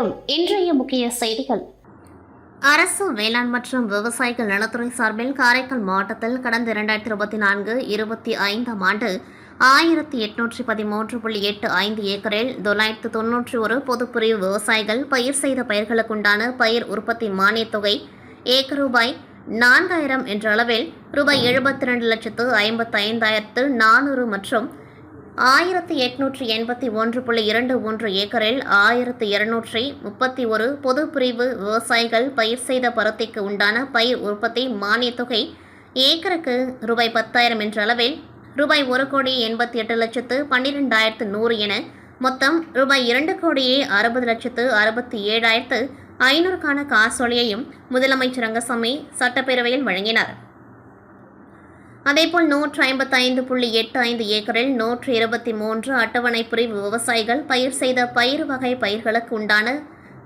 வணக்கம். இன்றைய முக்கிய செய்திகள். அரசு வேளாண் மற்றும் விவசாயிகள் நலத்துறை சார்பில் காரைக்கால் மாவட்டத்தில் கடந்த 2024-25 ஆண்டு 1813.85 ஏக்கரில் 991 பொதுப்பிரிவு விவசாயிகள் பயிர் செய்த பயிர்களுக்குண்டான பயிர் உற்பத்தி மானியத் தொகை ஏக்கர் ரூபாய் 4000 என்ற அளவில் ரூபாய் 72,55,400 மற்றும் 1881.21 ஏக்கரில் 1231 பொதுப்பிரிவு விவசாயிகள் பயிர் செய்த பருத்திக்கு உண்டான பயிர் உற்பத்தி மானியத் தொகை ஏக்கருக்கு ரூபாய் 10,000 என்ற அளவில் ரூபாய் 1,88,12,100 என மொத்தம் ரூபாய் 2,60,67,500க்கான காசோலையையும் முதலமைச்சர் ரங்கசாமி சட்டப்பேரவையில் வழங்கினார். அதேபோல் 155.85 ஏக்கரில் 123 அட்டவணை பிரிவு விவசாயிகள் பயிர் செய்த பயிர் வகை பயிர்களுக்கு உண்டான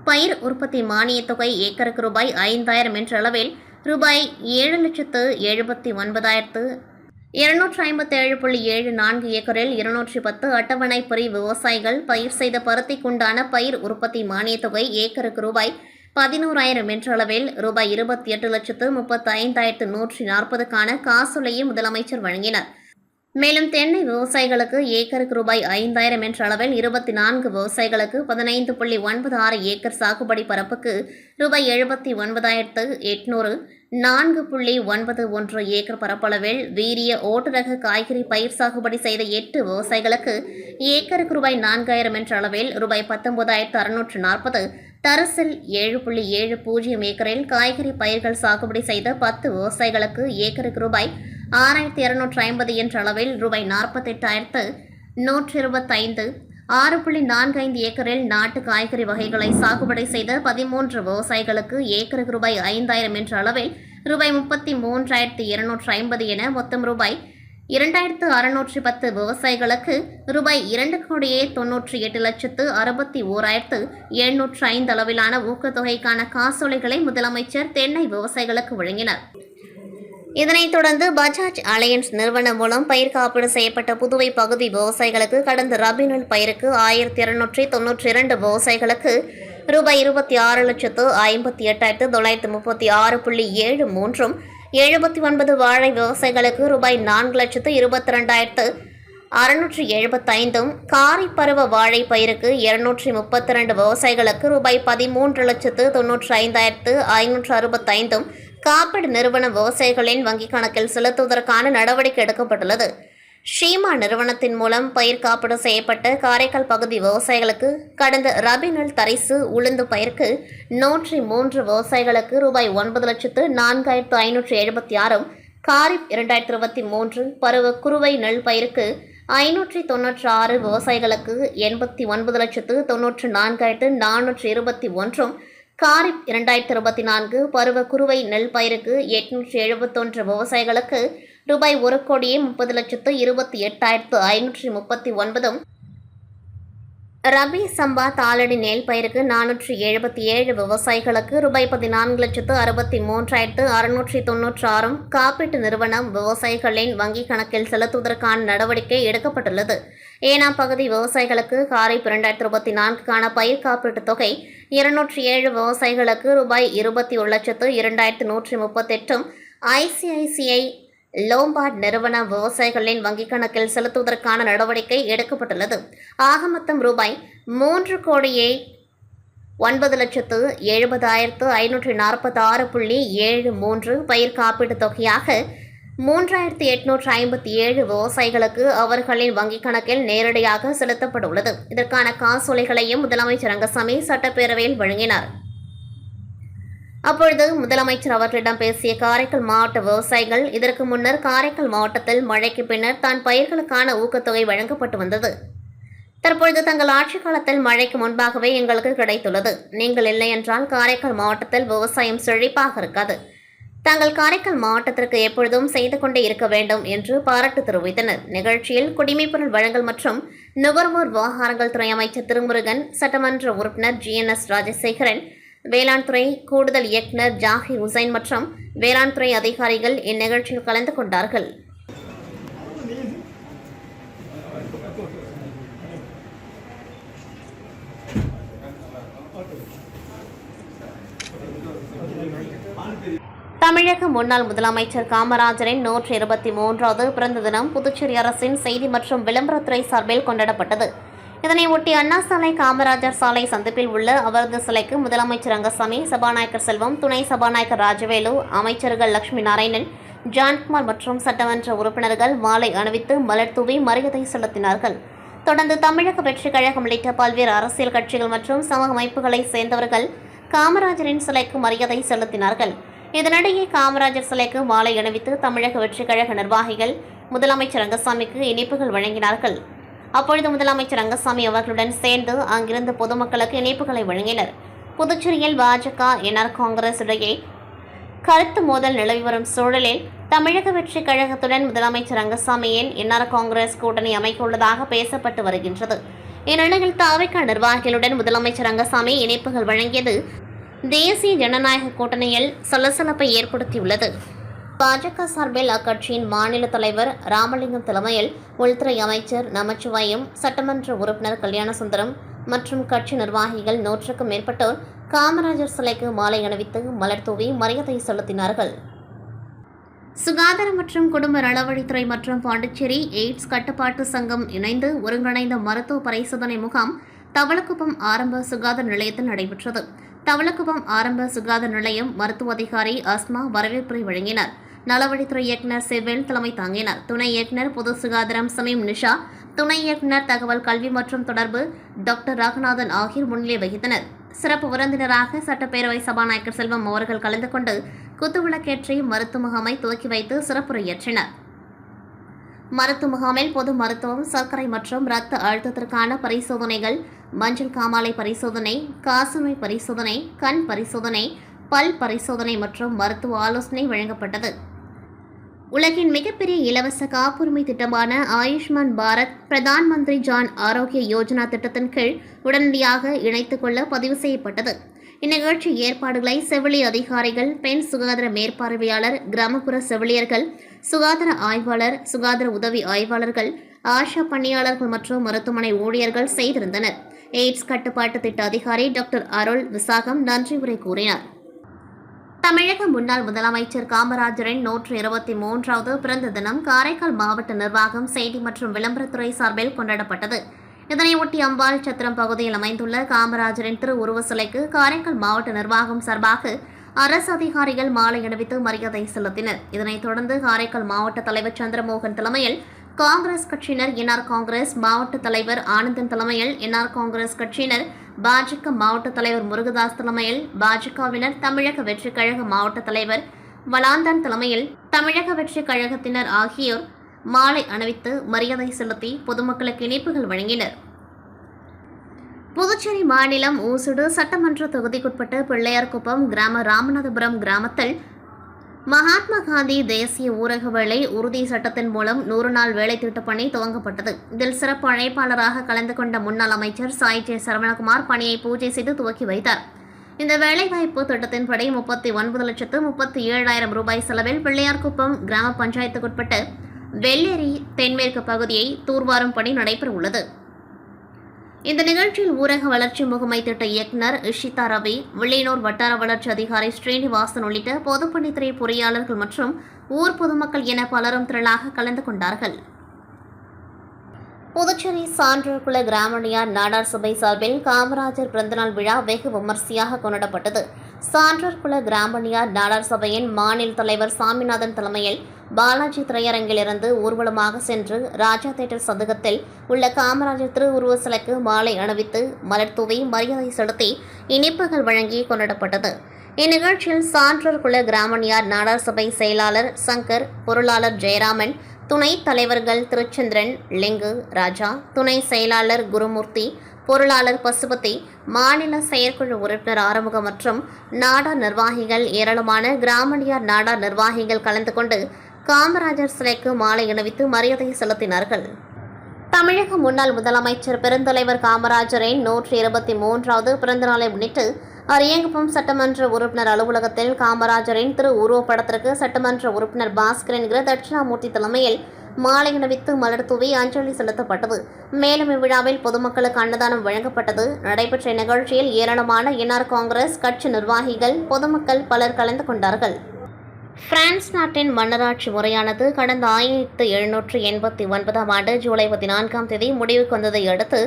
பயிர் உற்பத்தி மானியத் தொகை ஏக்கருக்கு ரூபாய் 5,000 என்ற அளவில் ரூபாய் 7,79,257.74 ஏக்கரில் 210 அட்டவணை பிரிவு விவசாயிகள் பயிர் செய்த பருத்திக்குண்டான பயிர் உற்பத்தி மானியத் தொகை ஏக்கருக்கு ரூபாய் 11,000 என்ற அளவில் ரூபாய் 28,35,140க்கான காசோலையை முதலமைச்சர் வழங்கினார். மேலும் தென்னை விவசாயிகளுக்கு ஏக்கருக்கு ரூபாய் 5,000 என்ற அளவில் 24 விவசாயிகளுக்கு 15.96 ஏக்கர் சாகுபடி பரப்புக்கு ரூபாய் 79,800, 4.91 ஏக்கர் பரப்பளவில் வீரிய ஓட்டுரக காய்கறி பயிர் சாகுபடி செய்த 8 விவசாயிகளுக்கு ஏக்கருக்கு ரூபாய் 4,000 என்ற அளவில் ரூபாய் 19,640, தரிசில் 7.70 ஏக்கரில் காய்கறி பயிர்கள் சாகுபடி செய்த 10 விவசாயிகளுக்கு ஏக்கருக்கு ரூபாய் 6,250 என்ற அளவில் ரூபாய் 48,125, 6.45 ஏக்கரில் நாட்டு காய்கறி வகைகளை சாகுபடி செய்த 13 விவசாயிகளுக்கு ஏக்கருக்கு ரூபாய் 5,000 என்ற அளவில் ரூபாய் 33,250 என மொத்தம் ரூபாய் 2,610 விவசாயிகளுக்கு ரூபாய் 2,98,61,705 அளவிலான ஊக்கத்தொகைக்கான காசோலைகளை முதலமைச்சர் தென்னை விவசாயிகளுக்கு வழங்கினார். இதனைத் தொடர்ந்து பஜாஜ் அலையன்ஸ் நிறுவனம் மூலம் பயிர் காப்பீடு செய்யப்பட்ட புதுவை பகுதி விவசாயிகளுக்கு கடந்த ரபி நெல் பயிருக்கு 1,292 விவசாயிகளுக்கு ரூபாய் 26,58,936.73 79 வாழை விவசாயிகளுக்கு ரூபாய் 4,22,675, காரி பருவ வாழை பயிருக்கு 232 விவசாயிகளுக்கு ரூபாய் 13,95,565 காப்பீடு நிறுவன விவசாயிகளின் வங்கிக் கணக்கில் செலுத்துவதற்கான நடவடிக்கை எடுக்கப்பட்டுள்ளது. ஷீமா நிறுவனத்தின் மூலம் பயிர் காப்பீடு செய்யப்பட்ட காரைக்கால் பகுதி விவசாயிகளுக்கு கடந்த ரபி நெல் தரிசு உளுந்து பயிருக்கு 103 விவசாயிகளுக்கு ரூபாய் 9,04,576, காரிப் 2023 பருவ குறுவை நெல் பயிருக்கு 596 விவசாயிகளுக்கு 89,94,421, காரிப் 2024 பருவ குறுவை நெல் பயிருக்கு 871 விவசாயிகளுக்கு ரூபாய் 1,28,28,539, ரபி சம்பா தாளடி நெல் பயிருக்கு 477 விவசாயிகளுக்கு ரூபாய் 14,63,696 காப்பீட்டு நிறுவனம் விவசாயிகளின் வங்கிக் கணக்கில் செலுத்துவதற்கான நடவடிக்கை எடுக்கப்பட்டுள்ளது. ஏனாம் பகுதி விவசாயிகளுக்கு காரிப் 2024க்கான பயிர் காப்பீட்டுத் தொகை 207 விவசாயிகளுக்கு ரூபாய் 21,02,138 ஐசிஐசிஐ லோம்பார்ட் நிறுவன விவசாயிகளின் வங்கிக் கணக்கில் செலுத்துவதற்கான நடவடிக்கை எடுக்கப்பட்டுள்ளது. ஆக மொத்தம் ரூபாய் 3,70,546.73 பயிர் காப்பீட்டுத் தொகையாக 3,857 விவசாயிகளுக்கு அவர்களின் வங்கிக் கணக்கில் நேரடியாக செலுத்தப்பட்டுள்ளது. இதற்கான காசோலைகளையும் முதலமைச்சர் ரங்கசாமி சட்டப்பேரவையில் வழங்கினார். அப்பொழுது முதலமைச்சர் அவர்களிடம் பேசிய காரைக்கால் மாவட்ட விவசாயிகள், இதற்கு முன்னர் காரைக்கால் மாவட்டத்தில் மழைக்கு பின்னர் தான் பயிர்களுக்கான ஊக்கத்தொகை வழங்கப்பட்டு வந்தது. தற்பொழுது தங்கள் ஆட்சிக் காலத்தில் மழைக்கு முன்பாகவே எங்களுக்கு கிடைத்துள்ளது. நீங்கள் இல்லை என்றால் காரைக்கால் மாவட்டத்தில் விவசாயம் செழிப்பாக இருக்காது. தாங்கள் காரைக்கால் மாவட்டத்திற்கு எப்பொழுதும் செய்து கொண்டே இருக்க வேண்டும் என்று பாராட்டு தெரிவித்தனர். நிகழ்ச்சியில் குடிமைப்பொருள் வழங்கல் மற்றும் நுகர்வோர் விவகாரங்கள் துறை அமைச்சர் திருமுருகன், சட்டமன்ற உறுப்பினர் GNS ராஜசேகரன், வேளாண் துறை கூடுதல் இயக்குநர் ஜாகிர் ஹுசைன் மற்றும் வேளாண் துறை அதிகாரிகள் இந்நிகழ்ச்சியில் கலந்து கொண்டார்கள். Okay. தமிழக முன்னாள் முதலமைச்சர் காமராஜரின் 123வது பிறந்த தினம் புதுச்சேரி அரசின் செய்தி மற்றும் விளம்பரத்துறை சார்பில் கொண்டாடப்பட்டது. இதனையொட்டி அண்ணா சாலை, காமராஜர் சாலை சந்திப்பில் உள்ள அவரது சிலைக்கு முதலமைச்சர் ரங்கசாமி, சபாநாயகர் செல்வம், துணை சபாநாயகர் ராஜவேலு, அமைச்சர்கள் லட்சுமி நாராயணன், ஜான்குமார் மற்றும் சட்டமன்ற உறுப்பினர்கள் மாலை அணிவித்து மலர் தூவி மரியாதை செலுத்தினார்கள். தொடர்ந்து தமிழக வெற்றி கழகம் உள்ளிட்ட பல்வேறு அரசியல் கட்சிகள் மற்றும் சமூக அமைப்புகளை சேர்ந்தவர்கள் காமராஜரின் சிலைக்கு மரியாதை செலுத்தினார்கள். இதனிடையே காமராஜர் சிலைக்கு மாலை அணிவித்து தமிழக வெற்றி கழக நிர்வாகிகள் முதலமைச்சர் ரங்கசாமிக்கு இனிப்புகள் வழங்கினார்கள். அப்பொழுது முதலமைச்சர் ரங்கசாமி அவர்களுடன் சேர்ந்து அங்கிருந்த பொதுமக்களுக்கு இனிப்புகளை வழங்கினர். புதுச்சேரியில் பாஜக, என்ஆர் காங்கிரஸ் இடையே கருத்து மோதல் நிலவி வரும் சூழலில் தமிழக வெற்றி கழகத்துடன் முதலமைச்சர் ரங்கசாமியின் என்ஆர் காங்கிரஸ் கூட்டணி அமைக்க உள்ளதாக பேசப்பட்டு வருகின்றது. இந்நிலையில் தாவேகா நிர்வாகிகளுடன் முதலமைச்சர் ரங்கசாமி இணைப்புகள் வழங்கியது தேசிய ஜனநாயக கூட்டணியில் சலசலப்பை ஏற்படுத்தியுள்ளது. பாஜக சார்பில் அக்கட்சியின் மாநில தலைவர் ராமலிங்கம் தலைமையில் உள்துறை அமைச்சர் நமச்சிவாயம், சட்டமன்ற உறுப்பினர் கல்யாணசுந்தரம் மற்றும் கட்சி நிர்வாகிகள் 100க்கும் மேற்பட்டோர் காமராஜர் சிலைக்கு மாலை அணிவித்து மலர் தூவி மரியாதை செலுத்தினார்கள். சுகாதார மற்றும் குடும்ப நலவழித்துறை மற்றும் பாண்டிச்சேரி எய்ட்ஸ் கட்டுப்பாட்டு சங்கம் இணைந்து ஒருங்கிணைந்த மருத்துவ பரிசோதனை முகாம் தவளக்குப்பம் ஆரம்ப சுகாதார நிலையத்தில் நடைபெற்றது. தவளக்குப்பம் ஆரம்ப சுகாதார நிலையம் மருத்துவ அதிகாரி அஸ்மா வரவேற்புரை வழங்கினார். நலவழித்துறை இயக்குநர் செவ்வேல் தலைமை தாங்கினார். துணை இயக்குநர் பொது சுகாதாரம் சமீம் நிஷா, துணை இயக்குநர் தகவல் கல்வி மற்றும் தொடர்பு டாக்டர் ராகநாதன் ஆகியோர் முன்னிலை வகித்தனர். சிறப்பு விருந்தினராக சட்டப்பேரவை சபாநாயகர் செல்வம் அவர்கள் கலந்து கொண்டு குத்துவிளக்கேற்றி மருத்துவ முகாமை துவக்கி வைத்து சிறப்புரையாற்றினர். மருத்துவ முகாமில் பொது மருத்துவம், சர்க்கரை மற்றும் இரத்த அழுத்தத்திற்கான பரிசோதனைகள், மஞ்சள் காமாலை பரிசோதனை, காசநோய் பரிசோதனை, கண் பரிசோதனை, பல் பரிசோதனை மற்றும் மருத்துவ ஆலோசனை வழங்கப்பட்டது. உலகின் மிகப்பெரிய இலவச காப்புரிமை திட்டமான ஆயுஷ்மான் பாரத் பிரதான் மந்திரி ஜான் ஆரோக்கிய யோஜனா திட்டத்தின் கீழ் உடனடியாக இணைத்துக் கொள்ள பதிவு செய்யப்பட்டது. இந்நிகழ்ச்சி ஏற்பாடுகளை செவிலியர் அதிகாரிகள், பெண் சுகாதார மேற்பார்வையாளர், கிராமப்புற செவிலியர்கள், சுகாதார ஆய்வாளர், சுகாதார உதவி ஆய்வாளர்கள், ஆஷா பணியாளர்கள் மற்றும் மருத்துவமனை ஊழியர்கள் செய்திருந்தனர். எய்ட்ஸ் கட்டுப்பாட்டு திட்ட அதிகாரி டாக்டர் அருள் விசாகம் நன்றி உரை கூறினார். தமிழக முன்னாள் முதலமைச்சர் காமராஜரின் 123வது பிறந்த தினம் காரைக்கால் மாவட்ட நிர்வாகம், செய்தி மற்றும் விளம்பரத்துறை சார்பில் கொண்டாடப்பட்டது. இதனையொட்டி அம்பாள் சத்திரம் பகுதியில் அமைந்துள்ள காமராஜரின் திருவுருவ சிலைக்கு காரைக்கால் மாவட்ட நிர்வாகம் சார்பாக அரசு அதிகாரிகள் மாலை அணிவித்து மரியாதை செலுத்தினர். இதனைத் தொடர்ந்து காரைக்கால் மாவட்ட தலைவர் சந்திரமோகன் தலைமையில் காங்கிரஸ் கட்சியினர், என்ஆர் காங்கிரஸ் மாவட்ட தலைவர் ஆனந்தன் தலைமையில் என்ஆர் காங்கிரஸ் கட்சியினர், பாஜக மாவட்ட தலைவர் முருகதாஸ் தலைமையில் பாஜகவினர், தமிழக வெற்றி கழக மாவட்ட தலைவர் வளாந்தான் தலைமையில் தமிழக வெற்றி கழகத்தினர் ஆகியோர் மாலை அணிவித்து மரியாதை செலுத்தி பொதுமக்களுக்கு இனிப்புகள் வழங்கினர். புதுச்சேரி மாநிலம் ஊசுடு சட்டமன்ற தொகுதிக்குட்பட்ட பிள்ளையார்குப்பம் கிராம ராமநாதபுரம் கிராமத்தில் மகாத்மா காந்தி தேசிய ஊரக வேலை உறுதி சட்டத்தின் மூலம் 100 நாள் வேலை திட்டப்பணி துவங்கப்பட்டது. இதில் சிறப்பு அழைப்பாளராக கலந்து கொண்ட முன்னாள் அமைச்சர் சாய் ஜே சரவணகுமார் பணியை பூஜை செய்து துவக்கி வைத்தார். இந்த வேலைவாய்ப்பு திட்டத்தின்படி 39,37,000 ரூபாய் செலவில் பிள்ளையார்குப்பம் கிராம பஞ்சாயத்துக்குட்பட்ட வெள்ளேரி தென்மேற்கு பகுதியை தூர்வாரும் பணி நடைபெற உள்ளது. இந்த நிகழ்ச்சியில் ஊரக வளர்ச்சி முகமை திட்ட இயக்குநர் இஷிதா ரவி, வில்லியனூர் வட்டார வளர்ச்சி அதிகாரி ஸ்ரீனிவாசன் உள்ளிட்ட பொதுப்பணித்துறை பொறியாளர்கள் மற்றும் ஊர் பொதுமக்கள் என பலரும் திரளாக கலந்து கொண்டார்கள். புதுச்சேரி சான்றோர்குல கிராமணியார் நாடார் சபை சார்பில் காமராஜர் பிறந்தநாள் விழா வெகு விமர்சையாக கொண்டாடப்பட்டது. சான்றோர்குல கிராமணியார் நாடார் சபையின் மாநில தலைவர் சாமிநாதன் தலைமையில் பாலாஜி திரையரங்கிலிருந்து ஊர்வலமாக சென்று ராஜா தேட்டர் சதுக்கத்தில் உள்ள காமராஜர் திருவுருவ சிலைக்கு மாலை அணிவித்து மலர் தூவி மரியாதை செலுத்தி இனிப்புகள் வழங்கி கொண்டாடப்பட்டது. இந்நிகழ்ச்சியில் சான்றோர்குல கிராமணியார் நாடார் சபை செயலாளர் சங்கர், பொருளாளர் ஜெயராமன், துணைத் தலைவர்கள் திருச்சந்திரன், லிங்கு, ராஜா, துணை செயலாளர் குருமூர்த்தி, பொருளாளர் பசுபதி, மாநில செயற்குழு உறுப்பினர் ஆறுமுகம் மற்றும் நாடார் நிர்வாகிகள், ஏராளமான கிராமணியார் நாடார் நிர்வாகிகள் கலந்து கொண்டு காமராஜர் சிலைக்கு மாலை அணிவித்து மரியாதை செலுத்தினார்கள். தமிழக முன்னாள் முதலமைச்சர் பெருந்தலைவர் காமராஜரின் 123வது பிறந்தநாளை முன்னிட்டு அரியங்குப்பம் சட்டமன்ற உறுப்பினர் அலுவலகத்தில் காமராஜரின் திரு உருவப்படத்திற்கு சட்டமன்ற உறுப்பினர் பாஸ்கர் என்கிற தட்சிணாமூர்த்தி தலைமையில் மாலை அணிவித்து மலர் தூவி அஞ்சலி செலுத்தப்பட்டது. மேலும் இவ்விழாவில் பொதுமக்களுக்கு அன்னதானம் வழங்கப்பட்டது. நடைபெற்ற நிகழ்ச்சியில் ஏராளமான என்ஆர் காங்கிரஸ் கட்சி நிர்வாகிகள், பொதுமக்கள் பலர் கலந்து கொண்டார்கள். பிரான்ஸ் நாட்டின் மன்னராட்சி முறையானது கடந்த 1789ஆம் ஆண்டு ஜூலை 14ஆம் தேதி முடிவுக்கு வந்ததை அடுத்து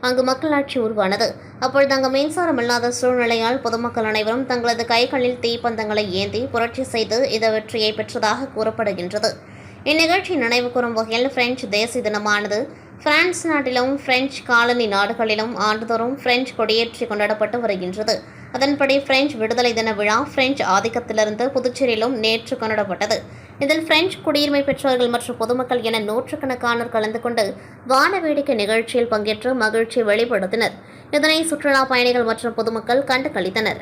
அங்கு மக்களாட்சி உருவானது. அப்பொழுது அங்கு மின்சாரம் இல்லாத சூழ்நிலையால் பொதுமக்கள் அனைவரும் தங்களது கைகளில் தீப்பந்தங்களை ஏந்தி புரட்சி செய்து இந்த வெற்றியை பெற்றதாக கூறப்படுகின்றது. இந்நிகழ்ச்சி நினைவு கூறும் வகையில் பிரெஞ்சு தேசிய தினமானது பிரான்ஸ் நாட்டிலும் பிரெஞ்சு காலனி நாடுகளிலும் ஆண்டுதோறும் பிரெஞ்சு கொடியேற்றி கொண்டாடப்பட்டு வருகின்றது. அதன்படி பிரெஞ்சு விடுதலை தின விழா பிரெஞ்சு ஆதிக்கத்திலிருந்து புதுச்சேரியிலும் நேற்று கொண்டாடப்பட்டது. இதில் பிரெஞ்சு குடியுரிமை பெற்றவர்கள் மற்றும் பொதுமக்கள் என நூற்றுக்கணக்கானோர் கலந்து கொண்டு வான வேடிக்கை நிகழ்ச்சியில் பங்கேற்று மகிழ்ச்சியை வெளிப்படுத்தினர். இதனை சுற்றுலா பயணிகள் மற்றும் பொதுமக்கள் கண்டு களித்தனர்.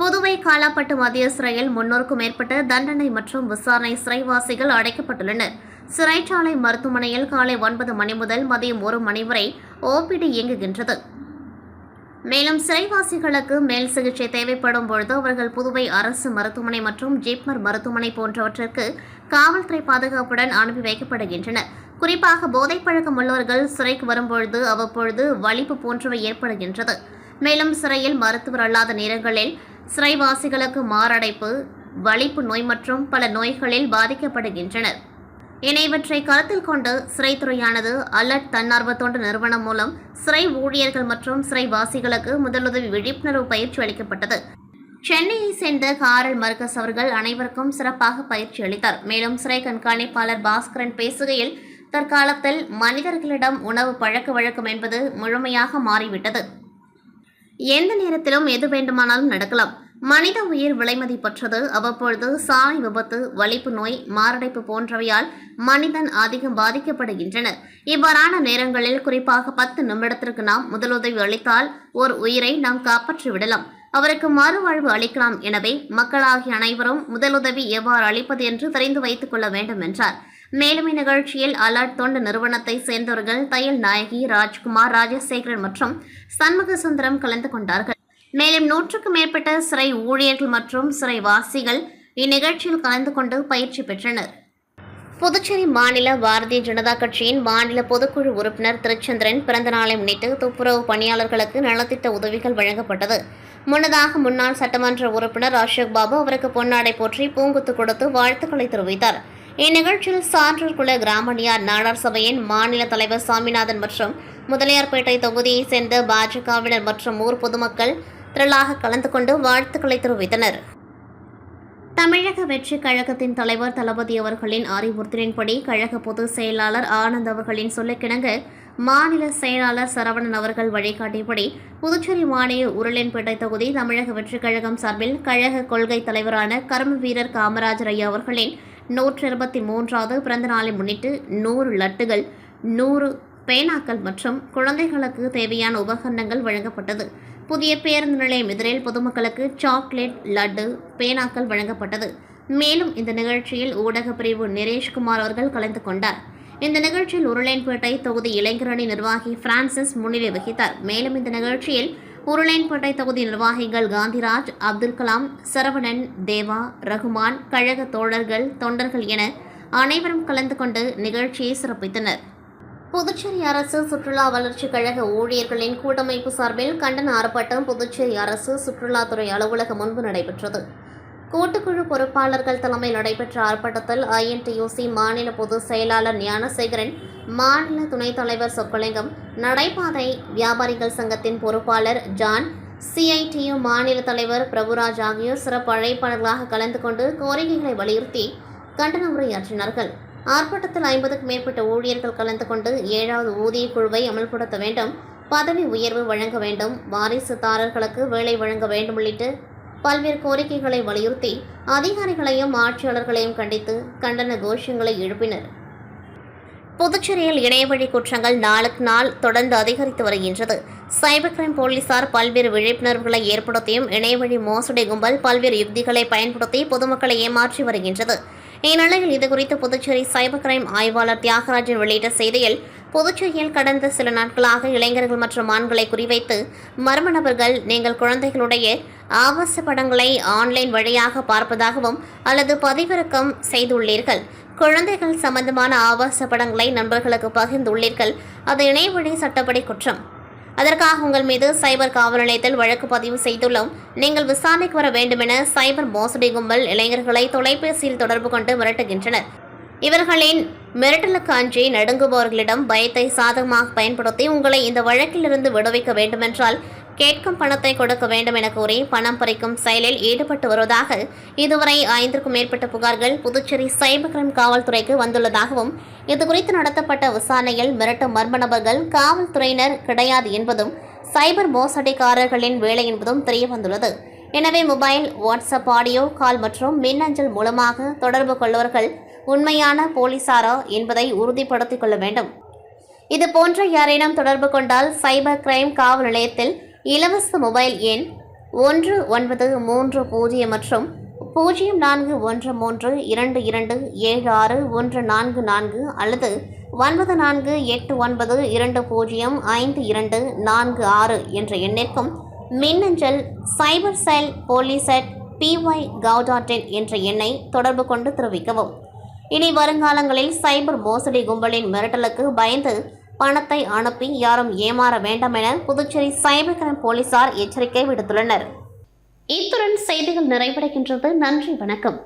புதுவை காலாப்பட்டு மத்திய சிறையில் 300க்கும் மேற்பட்ட தண்டனை மற்றும் விசாரணை சிறைவாசிகள் அடைக்கப்பட்டுள்ளனர். சிறைச்சாலை மருத்துவமனையில் காலை 9 மணி முதல் மதியம் 1 மணி வரை ஓபிடி இயங்குகின்றது. மேலும் சிறைவாசிகளுக்கு மேல் சிகிச்சை தேவைப்படும் பொழுது அவர்கள் புதுவை அரசு மருத்துவமனை மற்றும் ஜிப்மர் மருத்துவமனை போன்றவற்றிற்கு காவல்துறை பாதுகாப்புடன் அனுப்பி வைக்கப்படுகின்றனர். குறிப்பாக போதைப் பழக்கம் உள்ளவர்கள் சிறைக்கு வரும்பொழுது அவ்வப்பொழுது வலிப்பு போன்றவை ஏற்படுகின்றது. மேலும் சிறையில் மருத்துவர் அல்லாத நேரங்களில் சிறைவாசிகளுக்கு மாரடைப்பு, வலிப்பு நோய் மற்றும் பல நோய்களில் பாதிக்கப்படுகின்றனர். இவற்றை கருத்தில் கொண்டு சிறைத்துறையானது அலர்ட் தன்னார்வ தொண்டு நிறுவனம் மூலம் சிறை ஊழியர்கள் மற்றும் சிறைவாசிகளுக்கு முதலுதவி விழிப்புணர்வு பயிற்சி அளிக்கப்பட்டது. சென்னையை சேர்ந்த காரல் மர்கஸ் அவர்கள் அனைவருக்கும் சிறப்பாக பயிற்சி அளித்தார். மேலும் சிறை கண்காணிப்பாளர் பாஸ்கரன் பேசுகையில், தற்காலத்தில் மனிதர்களிடம் உணவு பழக்க வழக்கம் என்பது முழுமையாக மாறிவிட்டது. எந்த நேரத்திலும் எது வேண்டுமானாலும் நடக்கலாம். மனித உயிர் விலைமதிப்பற்றது. அவ்வப்பொழுது சாலை விபத்து, வலிப்பு நோய், மாரடைப்பு போன்றவையால் மனிதன் அதிகம் பாதிக்கப்படுகின்றனர். இவ்வாறான நேரங்களில் குறிப்பாக 10 நிமிடத்திற்கு நாம் முதலுதவி அளித்தால் ஓர் உயிரை நாம் காப்பாற்றிவிடலாம், அவருக்கு மறுவாழ்வு அளிக்கலாம். எனவே மக்களாகிய அனைவரும் முதலுதவி எவ்வாறு அளிப்பது என்று தெரிந்து வைத்துக் கொள்ள வேண்டும் என்றார். மேலும் இந்நிகழ்ச்சியில் அலர்ட் தொண்டு நிறுவனத்தை சேர்ந்தவர்கள் தையல் நாயகி, ராஜ்குமார், ராஜசேகரன் மற்றும் சண்முக சுந்தரம் கலந்து கொண்டார்கள். மேலும் 100க்கும் மேற்பட்ட சிறை ஊழியர்கள் மற்றும் சிறைவாசிகள் இந்நிகழ்ச்சியில் கலந்து கொண்டு பயிற்சி பெற்றனர். புதுச்சேரி மாநில பாரதிய ஜனதா கட்சியின் மாநில பொதுக்குழு உறுப்பினர் திருச்சந்திரன் பிறந்த நாளை முன்னிட்டு துப்புரவு பணியாளர்களுக்கு நலத்திட்ட உதவிகள் வழங்கப்பட்டது. முன்னதாக முன்னாள் சட்டமன்ற உறுப்பினர் அசோக் பாபு அவருக்கு பொன்னாடை போற்றி பூங்குத்து கொடுத்து வாழ்த்துக்களை தெரிவித்தார். இந்நிகழ்ச்சியில் சான்றூர் குல கிராமணியார் நாடார் சபையின் மாநில தலைவர் சாமிநாதன் மற்றும் முதலியார்பேட்டை தொகுதியைச் சேர்ந்த பாஜகவினர் மற்றும் ஊர் பொதுமக்கள் திரளாக கலந்து கொண்டு வாழ்த்துக்களை தெரிவித்தனர். தமிழக வெற்றி கழகத்தின் தலைவர் தளபதி அவர்களின் அறிவுறுத்தலின்படி கழக பொதுச் செயலாளர் ஆனந்த் அவர்களின் சொல்லுக்கிணங்க மாநில செயலாளர் சரவணன் அவர்கள் வழிகாட்டியபடி புதுச்சேரி மாநில உருளையன்பேட்டை தொகுதி தமிழக வெற்றி கழகம் சார்பில் கழக கொள்கை தலைவரான கர்ம வீரர் காமராஜர் ஐயா அவர்களின் 123வது பிறந்த நாளை முன்னிட்டு 100 லட்டுகள், 100 பேனாக்கள் மற்றும் குழந்தைகளுக்கு தேவையான உபகரணங்கள் வழங்கப்பட்டது. புதிய பேருந்து நிலையம் எதிரில் பொதுமக்களுக்கு சாக்லேட், லட்டு, பேனாக்கள் வழங்கப்பட்டது. மேலும் இந்த நிகழ்ச்சியில் ஊடக பிரிவு நிரேஷ்குமார் அவர்கள் கலந்து கொண்டார். இந்த நிகழ்ச்சியில் உருளையன்பேட்டை தொகுதி இளைஞரணி நிர்வாகி பிரான்சிஸ் முன்னிலை வகித்தார். மேலும் இந்த நிகழ்ச்சியில் உருளையன்பேட்டை தொகுதி நிர்வாகிகள் காந்திராஜ், அப்துல் கலாம், சரவணன், தேவா, ரகுமான், கழக தோழர்கள், தொண்டர்கள் என அனைவரும் கலந்து கொண்டு நிகழ்ச்சியை சிறப்பித்தனர். புதுச்சேரி அரசு சுற்றுலா வளர்ச்சி கழக ஊழியர்களின் கூட்டமைப்பு சார்பில் கண்டன ஆர்ப்பாட்டம் புதுச்சேரி அரசு சுற்றுலாத்துறை அலுவலகம் முன்பு நடைபெற்றது. கூட்டுக்குழு பொறுப்பாளர்கள் தலைமையில் நடைபெற்ற ஆர்ப்பாட்டத்தில் INTUC மாநில பொதுச் செயலாளர் ஞானசேகரன், மாநில துணைத் தலைவர் சொக்கலிங்கம், நடைபாதை வியாபாரிகள் சங்கத்தின் பொறுப்பாளர் ஜான், CITU மாநில தலைவர் பிரபுராஜ் ஆகியோர் சிறப்பு அழைப்பாளர்களாக கலந்து கொண்டு கோரிக்கைகளை வலியுறுத்தி கண்டன உரையாற்றினார்கள். ஆர்ப்பாட்டத்தில் 50க்கும் மேற்பட்ட ஊழியர்கள் கலந்து கொண்டு 7வது ஊதிய குழுவை அமல்படுத்த வேண்டும், பதவி உயர்வு வழங்க வேண்டும், வாரிசுதாரர்களுக்கு வேலை வழங்க வேண்டும் உள்ளிட்ட பல்வேறு கோரிக்கைகளை வலியுறுத்தி அதிகாரிகளையும் ஆட்சியாளர்களையும் கண்டித்து கண்டன கோஷங்களை எழுப்பினர். புதுச்சேரியில் இணையவழி குற்றங்கள் நாளுக்கு நாள் தொடர்ந்து அதிகரித்து வருகின்றது. சைபர் கிரைம் போலீசார் பல்வேறு விழிப்புணர்வுகளை ஏற்படுத்தியும் இணையவழி மோசடி கும்பல் பல்வேறு யுக்திகளை பயன்படுத்தி பொதுமக்களை ஏமாற்றி வருகின்றது. இந்நிலையில் இதுகுறித்து புதுச்சேரி சைபர் கிரைம் ஆய்வாளர் தியாகராஜன் வெளியிட்ட செய்தியில், புதுச்சேரியில் கடந்த சில நாட்களாக இளைஞர்கள் மற்றும் ஆண்களை குறிவைத்து மர்ம நபர்கள் நீங்கள் குழந்தைகளுடைய ஆபாச படங்களை ஆன்லைன் வழியாக பார்ப்பதாகவும் அல்லது பதிவிறக்கம் செய்துள்ளீர்கள், குழந்தைகள் சம்பந்தமான ஆபாச படங்களை நண்பர்களுக்கு பகிர்ந்துள்ளீர்கள், அது இணையவழி சட்டப்படி குற்றம். அதற்காக உங்கள் மீது சைபர் காவல் நிலையத்தில் வழக்கு பதிவு செய்துள்ளோம். நீங்கள் விசாரணைக்கு வர வேண்டுமென சைபர் மோசடி கும்பல் இளைஞர்களை தொலைபேசியில் தொடர்பு கொண்டு மிரட்டுகின்றனர். இவர்களின் மிரட்டலுக்கு அஞ்சி நடுங்குபவர்களிடம் பயத்தை சாதகமாக பயன்படுத்தி உங்களை இந்த வழக்கிலிருந்து விடுவிக்க வேண்டுமென்றால் கேட்கும் பணத்தை கொடுக்க வேண்டும் என கூறி பணம் பறிக்கும் செயலில் ஈடுபட்டு வருவதாக இதுவரை 5க்கும் மேற்பட்ட புகார்கள் புதுச்சேரி சைபர் கிரைம் காவல்துறைக்கு வந்துள்ளதாகவும், இதுகுறித்து நடத்தப்பட்ட விசாரணையில் மிரட்டும் மர்ம நபர்கள் காவல்துறையினர் கிடையாது என்பதும் சைபர் மோசடிக்காரர்களின் வேலை என்பதும் தெரியவந்துள்ளது. எனவே மொபைல், வாட்ஸ்அப் ஆடியோ கால் மற்றும் மின்னஞ்சல் மூலமாக தொடர்பு கொள்பவர்கள் உண்மையான போலீசாரா என்பதை உறுதிப்படுத்திக் கொள்ள வேண்டும். இதுபோன்ற யாரேனும் தொடர்பு கொண்டால் சைபர் கிரைம் காவல் நிலையத்தில் இலவச மொபைல் எண் 1930 மற்றும் 0413227614 அல்லது 9489205246 என்ற எண்ணிற்கும் மின்னஞ்சல் cybercellpolice@py.gov.in என்ற எண்ணை தொடர்பு கொண்டு தெரிவிக்கவும். இனி வருங்காலங்களில் சைபர் மோசடி கும்பலின் மிரட்டலுக்கு பயந்து பணத்தை அனுப்பி யாரும் ஏமாற வேண்டாம் என புதுச்சேரி சைபர் கிரைம் போலீசார் எச்சரிக்கை விடுத்துள்ளனர். இத்துடன் செய்திகள் நிறைவடைகின்றது. நன்றி, வணக்கம்.